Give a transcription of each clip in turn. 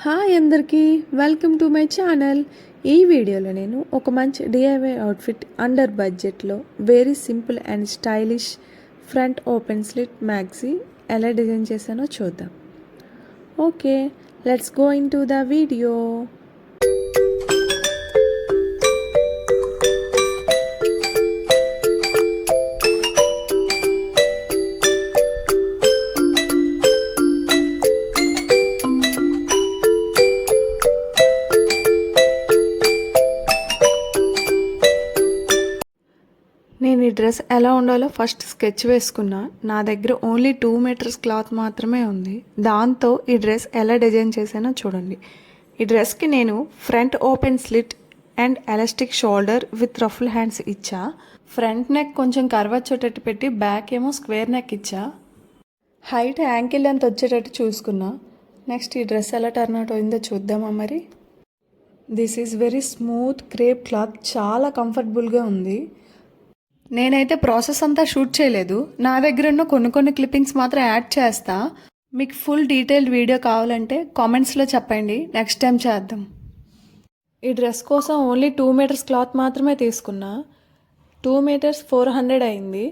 Hi అందరికీ, welcome to my channel. ఈ వీడియోలో నేను ఒక మంచి డిఐవై అవుట్ఫిట్ అండర్ బడ్జెట్లో very simple and stylish front open slit maxi ఎలా డిజైన్ చేశానో చూద్దాం. Okay, let's go in to the video. నేను ఈ డ్రెస్ ఎలా ఉండాలో ఫస్ట్ స్కెచ్ వేసుకున్నా. నా దగ్గర ఓన్లీ 2 మీటర్స్ క్లాత్ మాత్రమే ఉంది. దాంతో ఈ డ్రెస్ ఎలా డిజైన్ చేశానో చూడండి. ఈ డ్రెస్కి నేను front open slit and elastic shoulder with ruffle hands ఇచ్చా. ఫ్రంట్ నెక్ కొంచెం కర్వ్ వచ్చేటట్టు పెట్టి బ్యాక్ ఏమో స్క్వేర్ నెక్ ఇచ్చా. హైట్ యాంకిల్ లెంత్ వచ్చేటట్టు చూసుకున్నా. నెక్స్ట్ ఈ డ్రెస్ ఎలా టర్న్ అవుట్ అయిందో చూద్దామా మరి. This is very smooth crepe cloth, చాలా కంఫర్టబుల్గా ఉంది. నేనైతే ప్రాసెస్ అంతా షూట్ చేయలేదు. నా దగ్గర ఉన్న కొన్ని క్లిప్పింగ్స్ మాత్రం యాడ్ చేస్తా. మీకు ఫుల్ డీటెయిల్డ్ వీడియో కావాలంటే కామెంట్స్లో చెప్పండి, నెక్స్ట్ టైం చేద్దాం. ఈ డ్రెస్ కోసం ఓన్లీ 2 మీటర్స్ క్లాత్ మాత్రమే తీసుకున్నా. 2 మీటర్స్ 400 అయింది,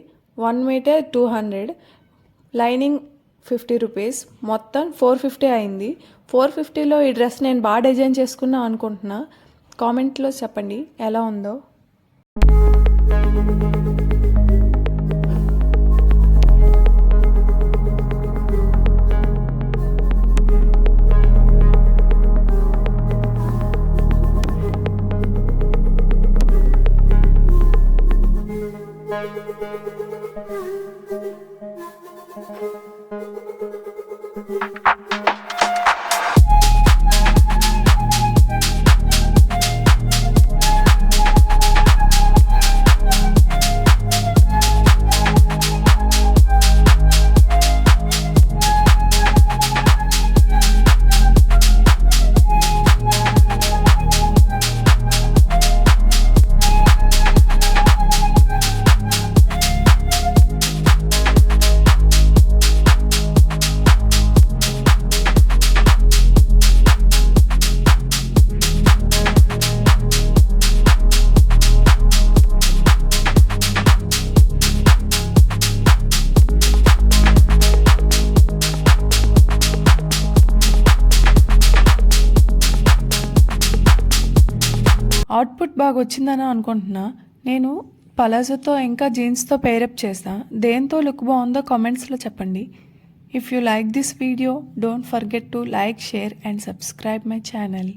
1 మీటర్ 200, లైనింగ్ 50 రూపీస్, మొత్తం 450 అయింది. 450లో ఈ డ్రెస్ నేను బాగా డిజైన్ చేసుకున్నా అనుకుంటున్నా. కామెంట్లో చెప్పండి ఎలా ఉందో. అవుట్పుట్ బాగా వచ్చిందని అనుకుంటున్నా. నేను పలాజోతో ఇంకా జీన్స్తో పేరప్ చేస్తా. దేంతో లుక్ బాగుందో కామెంట్స్లో చెప్పండి. If you like this video, don't forget to like, share and subscribe my channel.